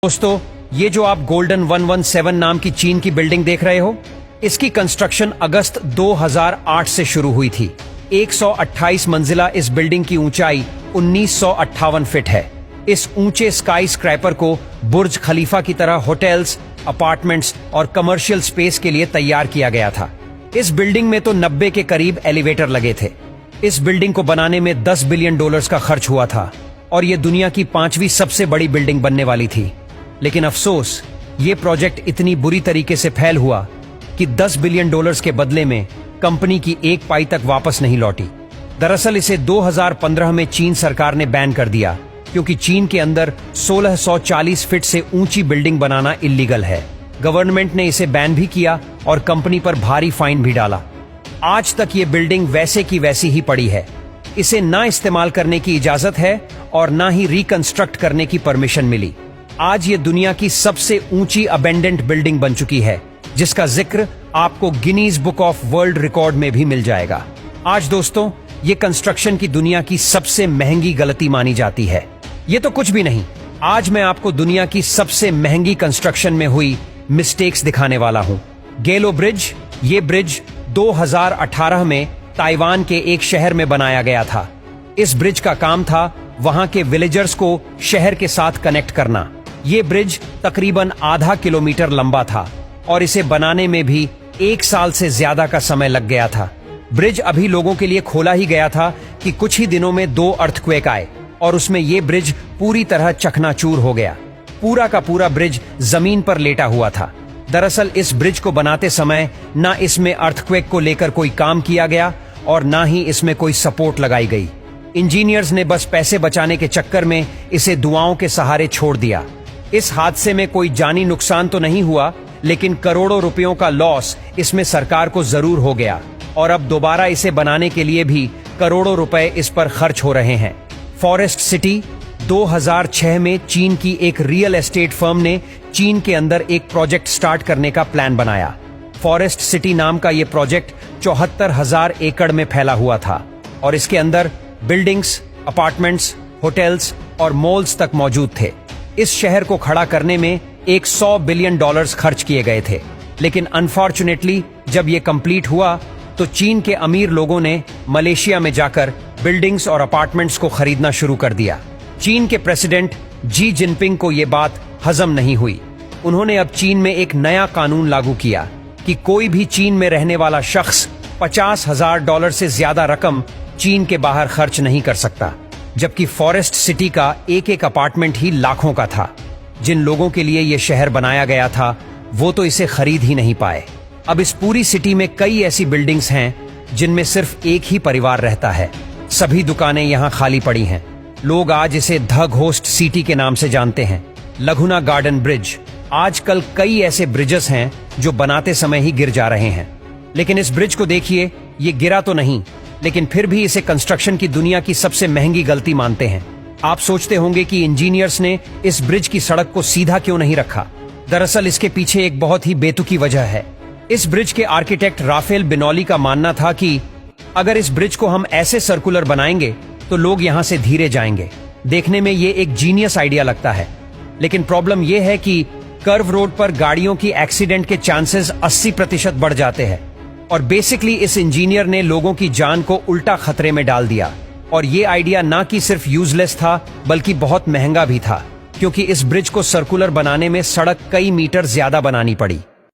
दोस्तों, ये जो आप गोल्डन 117 नाम की चीन की बिल्डिंग देख रहे हो, इसकी कंस्ट्रक्शन अगस्त 2008 से शुरू हुई थी। 128 मंजिला इस बिल्डिंग की ऊंचाई 1958 फीट है। इस ऊंचे स्काई स्क्रैपर को बुर्ज खलीफा की तरह होटल्स, अपार्टमेंट्स और कमर्शियल स्पेस के लिए तैयार किया गया था। इस बिल्डिंग में तो 90 के करीब एलिवेटर लगे थे। इस बिल्डिंग को बनाने में $10 बिलियन का खर्च हुआ था और यह दुनिया की 5वीं सबसे बड़ी बिल्डिंग बनने वाली थी। लेकिन अफसोस, ये प्रोजेक्ट इतनी बुरी तरीके से फेल हुआ कि $10 बिलियन के बदले में कंपनी की एक पाई तक वापस नहीं लौटी। दरअसल इसे 2015 में चीन सरकार ने बैन कर दिया क्योंकि चीन के अंदर 1640 फीट से ऊंची बिल्डिंग बनाना इल्लीगल है। गवर्नमेंट ने इसे बैन भी किया और कंपनी पर भारी फाइन भी डाला। आज तक ये बिल्डिंग वैसे की वैसी ही पड़ी है। इसे ना इस्तेमाल करने की इजाजत है और ना ही रिकंस्ट्रक्ट करने की परमिशन मिली। आज ये दुनिया की सबसे ऊंची अबेंडेंट बिल्डिंग बन चुकी है, जिसका जिक्र आपको Guinness book of world record में भी मिल जाएगा। आज दोस्तों, ये कंस्ट्रक्शन की दुनिया की सबसे महंगी गलती मानी जाती है। ये तो कुछ भी नहीं, आज मैं आपको दुनिया की सबसे महंगी कंस्ट्रक्शन में हुई मिस्टेक्स दिखाने वाला हूं। गेलो ब्रिज। ये ब्रिज 2018 में ताइवान के एक शहर में बनाया गया था। इस ब्रिज का काम था वहां के विलेजर्स को शहर के साथ कनेक्ट करना। ये ब्रिज तकरीबन आधा किलोमीटर लंबा था और इसे बनाने में भी 1 साल से ज्यादा का समय लग गया था। ब्रिज अभी लोगों के लिए खोला ही गया था कि कुछ ही दिनों में 2 अर्थक्वेक आए और उसमें ये ब्रिज पूरी तरह चकनाचूर हो गया। पूरा का पूरा ब्रिज जमीन पर लेटा हुआ था। दरअसल इस ब्रिज को बनाते समय ना इसमें अर्थक्वेक को लेकर कोई काम किया गया और ना ही इसमें कोई सपोर्ट लगाई गई। इंजीनियर्स ने बस पैसे बचाने के चक्कर में इसे दुआओं के सहारे छोड़ दिया। इस हादसे में कोई जानी नुकसान तो नहीं हुआ, लेकिन करोड़ों रुपयों का लॉस इसमें सरकार को जरूर हो गया और अब दोबारा इसे बनाने के लिए भी करोड़ों रुपए इस पर खर्च हो रहे हैं। Forest city. 2006 में चीन की एक रियल एस्टेट फर्म ने चीन के अंदर एक प्रोजेक्ट स्टार्ट करने का प्लान बनाया। फॉरेस्ट सिटी नाम का यह प्रोजेक्ट 74,000 एकड़ में फैला हुआ था और इसके अंदर बिल्डिंग्स, अपार्टमेंट्स, होटल्स और मॉल्स तक मौजूद थे। इस शहर को खड़ा करने में $100 बिलियन खर्च किए गए थे, लेकिन अनफॉर्चुनेटली जब यह कंप्लीट हुआ तो चीन के अमीर लोगों ने मलेशिया में जाकर बिल्डिंग्स और अपार्टमेंट्स को खरीदना शुरू कर दिया। चीन के प्रेसिडेंट जी जिनपिंग को यह बात हजम नहीं हुई। उन्होंने अब चीन में एक नया कानून लागू किया कि कोई भी चीन में रहने वाला शख्स $50,000 से ज्यादा रकम चीन के बाहर खर्च नहीं कर सकता, जबकि फॉरेस्ट सिटी का एक एक अपार्टमेंट ही लाखों का था। जिन लोगों के लिए यह शहर बनाया गया था वो तो इसे खरीद ही नहीं पाए। अब इस पूरी सिटी में कई ऐसी बिल्डिंग्स हैं जिनमें सिर्फ एक ही परिवार रहता है। सभी दुकानें यहां खाली पड़ी हैं। लोग आज इसे द घोस्ट सिटी के नाम से जानते हैं। लघुना गार्डन ब्रिज। आजकल कई ऐसे ब्रिजेस हैं जो बनाते समय ही गिर जा रहे हैं, लेकिन इस ब्रिज को देखिए, ये गिरा तो नहीं, लेकिन फिर भी इसे कंस्ट्रक्शन की दुनिया की सबसे महंगी गलती मानते हैं। आप सोचते होंगे कि इंजीनियर्स ने इस ब्रिज की सड़क को सीधा क्यों नहीं रखा। दरअसल इसके पीछे एक बहुत ही बेतुकी वजह है। इस ब्रिज के आर्किटेक्ट राफेल बिनोली का मानना था कि अगर इस ब्रिज को हम ऐसे सर्कुलर बनाएंगे तो लोग यहां से धीरे जाएंगे। देखने में ये एक जीनियस आइडिया लगता है, लेकिन प्रॉब्लम यह है कि कर्व रोड पर गाड़ियों की एक्सीडेंट के चांसेस 80% बढ़ जाते हैं और बेसिकली इस इंजीनियर ने लोगों की जान को उल्टा खतरे में डाल दिया। और ये आइडिया ना कि सिर्फ यूजलेस था बल्कि बहुत महंगा भी था, क्योंकि इस ब्रिज को सर्कुलर बनाने में सड़क कई मीटर ज्यादा बनानी पड़ी।